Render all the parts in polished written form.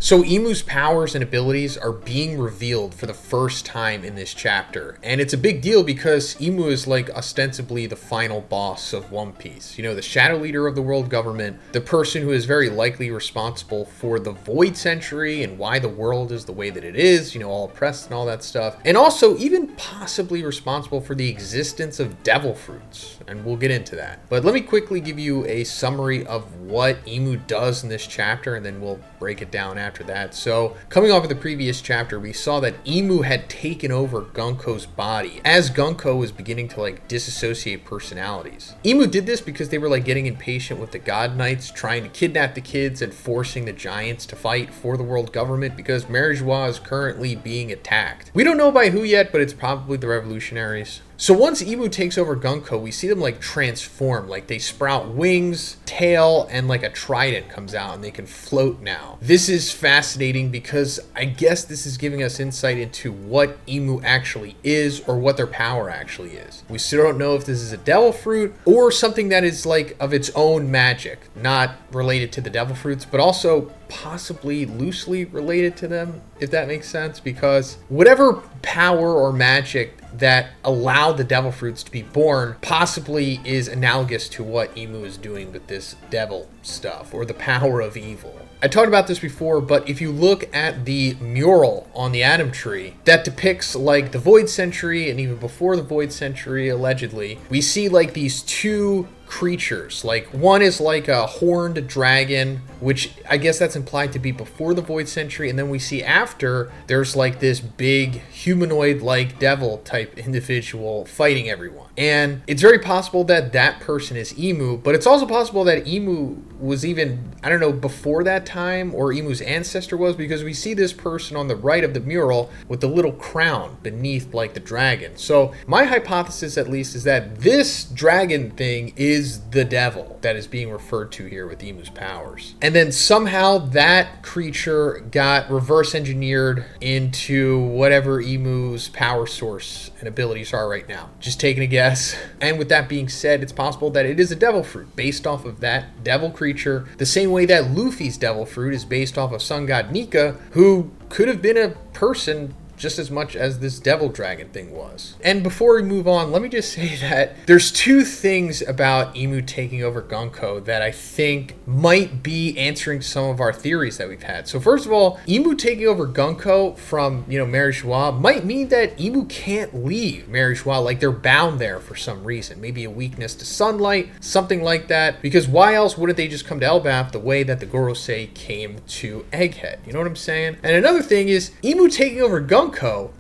So Imu's powers and abilities are being revealed for the first time in this chapter. And it's a big deal because Imu is like ostensibly the final boss of One Piece. You know, the shadow leader of the world government, the person who is very likely responsible for the Void Century and why the world is the way that it is, you know, all oppressed and all that stuff. And also even possibly responsible for the existence of devil fruits. And we'll get into that. But let me quickly give you a summary of what Imu does in this chapter, and then we'll break it down after that. So coming off of the previous chapter, we saw that Imu had taken over Gunko's body as Gunko was beginning to like disassociate personalities. Imu did this because they were like getting impatient with the God Knights trying to kidnap the kids and forcing the giants to fight for the world government because Mary Geoise is currently being attacked. We don't know by who yet, but it's probably the revolutionaries. So once Imu takes over Gunko, we see them like transform, like they sprout wings, tail, and like a trident comes out and they can float now. This is fascinating because I guess this is giving us insight into what Imu actually is or what their power actually is. We still don't know if this is a devil fruit or something that is like of its own magic, not related to the devil fruits, but also possibly loosely related to them, if that makes sense, because whatever power or magic that allowed the devil fruits to be born possibly is analogous to what Imu is doing with this devil stuff or the power of evil. I talked about this before, but if you look at the mural on the Atom Tree that depicts like the Void Century and even before the Void Century, allegedly, we see like these two creatures. Like one is like a horned dragon, which I guess that's implied to be before the Void Century, and then we see after there's like this big humanoid like devil type individual fighting everyone. And it's very possible that that person is Imu, but it's also possible that Imu was even, I don't know, before that time, or Imu's ancestor was, because we see this person on the right of the mural with the little crown beneath like the dragon. So my hypothesis at least is that this dragon thing is the devil that is being referred to here with Imu's powers. And then somehow that creature got reverse engineered into whatever Imu's power source and abilities are right now. Just taking a guess. And with that being said, it's possible that it is a devil fruit based off of that devil creature, the same way that Luffy's devil fruit is based off of Sun God Nika, who could have been a person just as much as this devil dragon thing was. And before we move on, let me just say that there's two things about Imu taking over Gunko that I think might be answering some of our theories that we've had. So first of all, Imu taking over Gunko from, you know, Mary Geoise might mean that Imu can't leave Mary Geoise, like they're bound there for some reason. Maybe a weakness to sunlight, something like that. Because why else wouldn't they just come to Elbaf the way that the Gorosei came to Egghead? You know what I'm saying? And another thing is, Imu taking over Gunko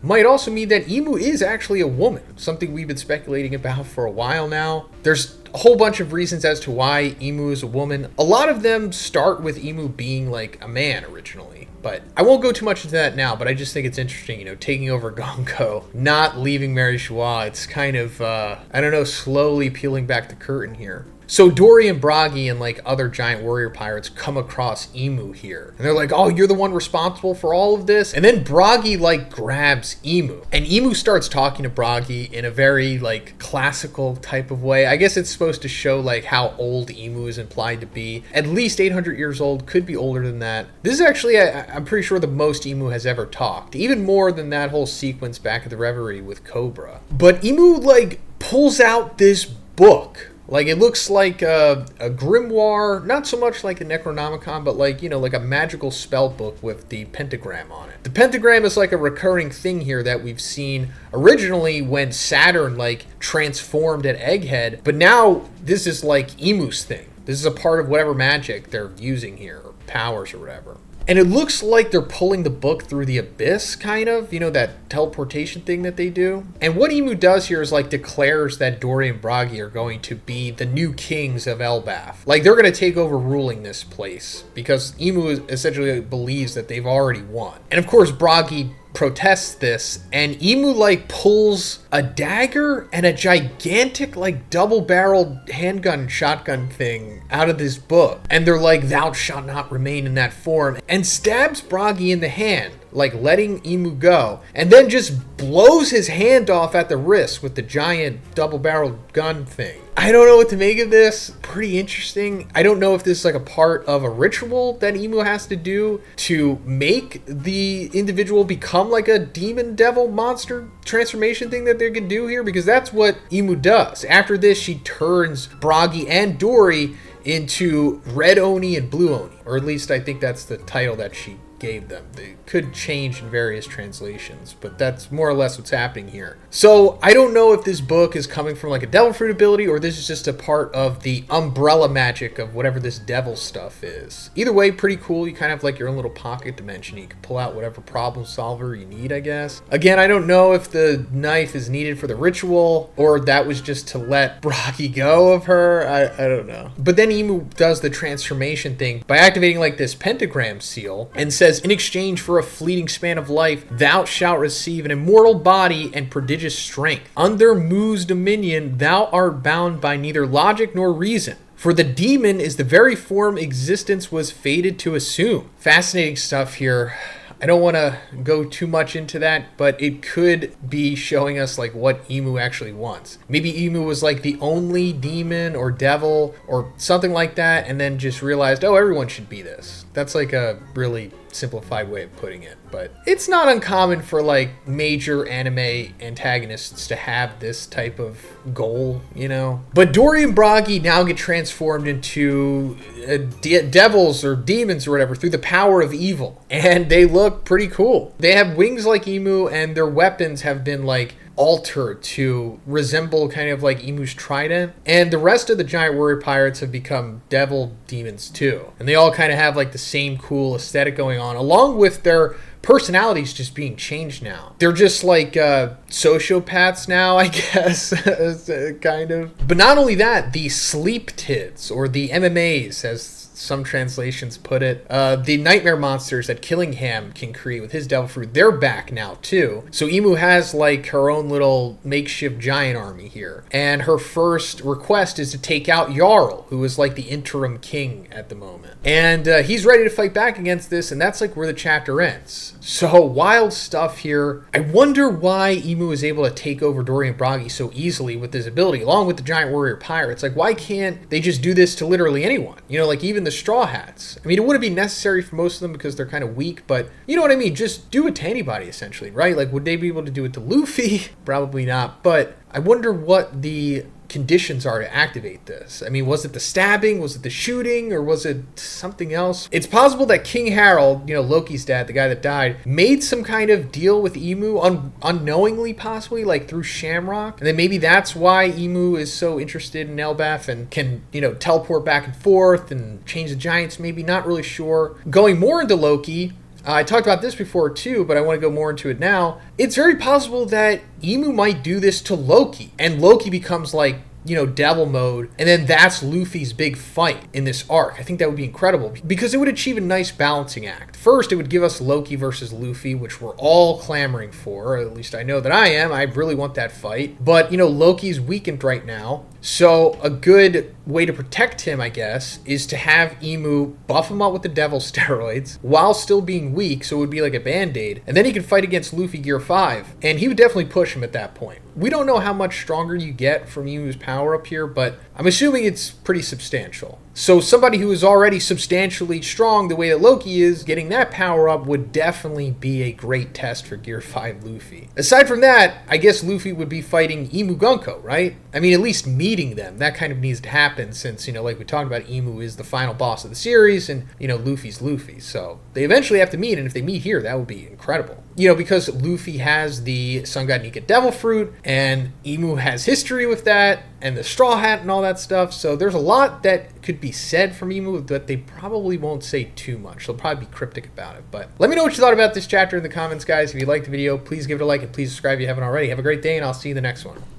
might also mean that Imu is actually a woman, something we've been speculating about for a while now. There's a whole bunch of reasons as to why Imu is a woman. A lot of them start with Imu being like a man originally, but I won't go too much into that now, but I just think it's interesting, you know, taking over Gunko, not leaving Mary Geoise. It's kind of, I don't know, slowly peeling back the curtain here. So Dory and Bragi and like other giant warrior pirates come across Imu here. And they're like, oh, you're the one responsible for all of this? And then Bragi like grabs Imu. And Imu starts talking to Bragi in a very like classical type of way. I guess it's supposed to show like how old Imu is implied to be. At least 800 years old, could be older than that. This is actually, I'm pretty sure, the most Imu has ever talked. Even more than that whole sequence back at the Reverie with Cobra. But Imu like pulls out this book. Like, it looks like a grimoire, not so much like a Necronomicon, but like, you know, like a magical spell book with the pentagram on it. The pentagram is like a recurring thing here that we've seen originally when Saturn like transformed at Egghead, but now this is like Imu's thing. This is a part of whatever magic they're using here, or powers or whatever. And it looks like they're pulling the book through the abyss, kind of, you know, that teleportation thing that they do. And what Imu does here is like declares that Dory and Bragi are going to be the new kings of Elbaf. Like, they're going to take over ruling this place because Imu essentially believes that they've already won. And of course, Bragi protests this, and Imu like pulls a dagger and a gigantic like double-barreled handgun shotgun thing out of this book, and they're like, thou shalt not remain in that form, and stabs Bragi in the hand. like letting Imu go, and then just blows his hand off at the wrist with the giant double-barreled gun thing. I don't know what to make of this. Pretty interesting. I don't know if this is like a part of a ritual that Imu has to do to make the individual become like a demon devil monster transformation thing that they can do here, because that's what Imu does. After this, she turns Bragi and Dory into red Oni and blue Oni, or at least I think that's the title that she gave them. They could change in various translations, but that's more or less what's happening here. So I don't know if this book is coming from like a devil fruit ability, or this is just a part of the umbrella magic of whatever this devil stuff is. Either way, pretty cool. You kind of have like your own little pocket dimension. You can pull out whatever problem solver you need, I guess. Again, I don't know if the knife is needed for the ritual, or that was just to let Bragi go of her. I don't know. But then Imu does the transformation thing by activating like this pentagram seal and says, in exchange for a fleeting span of life, thou shalt receive an immortal body and prodigious strength. Under Mu's dominion, thou art bound by neither logic nor reason. For the demon is the very form existence was fated to assume. Fascinating stuff here. I don't want to go too much into that, but it could be showing us like what Imu actually wants. Maybe Imu was like the only demon or devil or something like that, and then just realized, oh, everyone should be this. That's like a really simplified way of putting it, but it's not uncommon for like major anime antagonists to have this type of goal, you know. But Dory and Bragi now get transformed into devils or demons or whatever through the power of evil, and they look pretty cool. They have wings like Imu, and their weapons have been like altered to resemble kind of like Imu's trident, and the rest of the giant warrior pirates have become devil demons too, and they all kind of have like the same cool aesthetic going on, along with their personalities just being changed now. They're just like sociopaths now, I guess, kind of. But not only that, the sleep tids, or the MMAs as some translations put it, the nightmare monsters that Killingham can create with his devil fruit, they're back now too. So Imu has like her own little makeshift giant army here, and her first request is to take out Jarl, who is like the interim king at the moment, and he's ready to fight back against this, and that's like where the chapter ends. So wild stuff here. I wonder why Imu is able to take over Dory and Bragi so easily with this ability, along with the giant warrior pirates. Like, why can't they just do this to literally anyone? You know, like even the Straw Hats. I mean, it wouldn't be necessary for most of them because they're kind of weak, but you know what I mean? Just do it to anybody, essentially, right? Like, would they be able to do it to Luffy? Probably not, but I wonder what the conditions are to activate this. I mean, was it the stabbing? Was it the shooting? Or was it something else? It's possible that King Harold, you know, Loki's dad, the guy that died, made some kind of deal with Imu unknowingly, possibly, like through Shamrock. And then maybe that's why Imu is so interested in Elbaf and can, you know, teleport back and forth and change the giants. Maybe, not really sure. Going more into Loki, I talked about this before too, but I want to go more into it now. It's very possible that Imu might do this to Loki, and Loki becomes like, you know, devil mode, and then that's Luffy's big fight in this arc. I think that would be incredible because it would achieve a nice balancing act. First, it would give us Loki versus Luffy, which we're all clamoring for, or at least I know that I am. I really want that fight. But, you know, Loki's weakened right now, so a good way to protect him, I guess, is to have Imu buff him up with the devil steroids while still being weak, so it would be like a band-aid, and then he could fight against Luffy Gear 5, and he would definitely push him at that point. We don't know how much stronger you get from Imu's power up here, but I'm assuming it's pretty substantial. So somebody who is already substantially strong the way that Loki is, getting that power up would definitely be a great test for Gear 5 Luffy. Aside from that, I guess Luffy would be fighting Imu Gunko, right? I mean, at least meeting them. That kind of needs to happen since, you know, like we talked about, Imu is the final boss of the series and, you know, Luffy's Luffy. So they eventually have to meet, and if they meet here, that would be incredible. You know, because Luffy has the Sun God Nika Devil Fruit, and Imu has history with that, and the Straw Hat and all that stuff. So there's a lot that could be said from Imu, but they probably won't say too much. They'll probably be cryptic about it. But let me know what you thought about this chapter in the comments, guys. If you liked the video, please give it a like, and please subscribe if you haven't already. Have a great day, and I'll see you in the next one.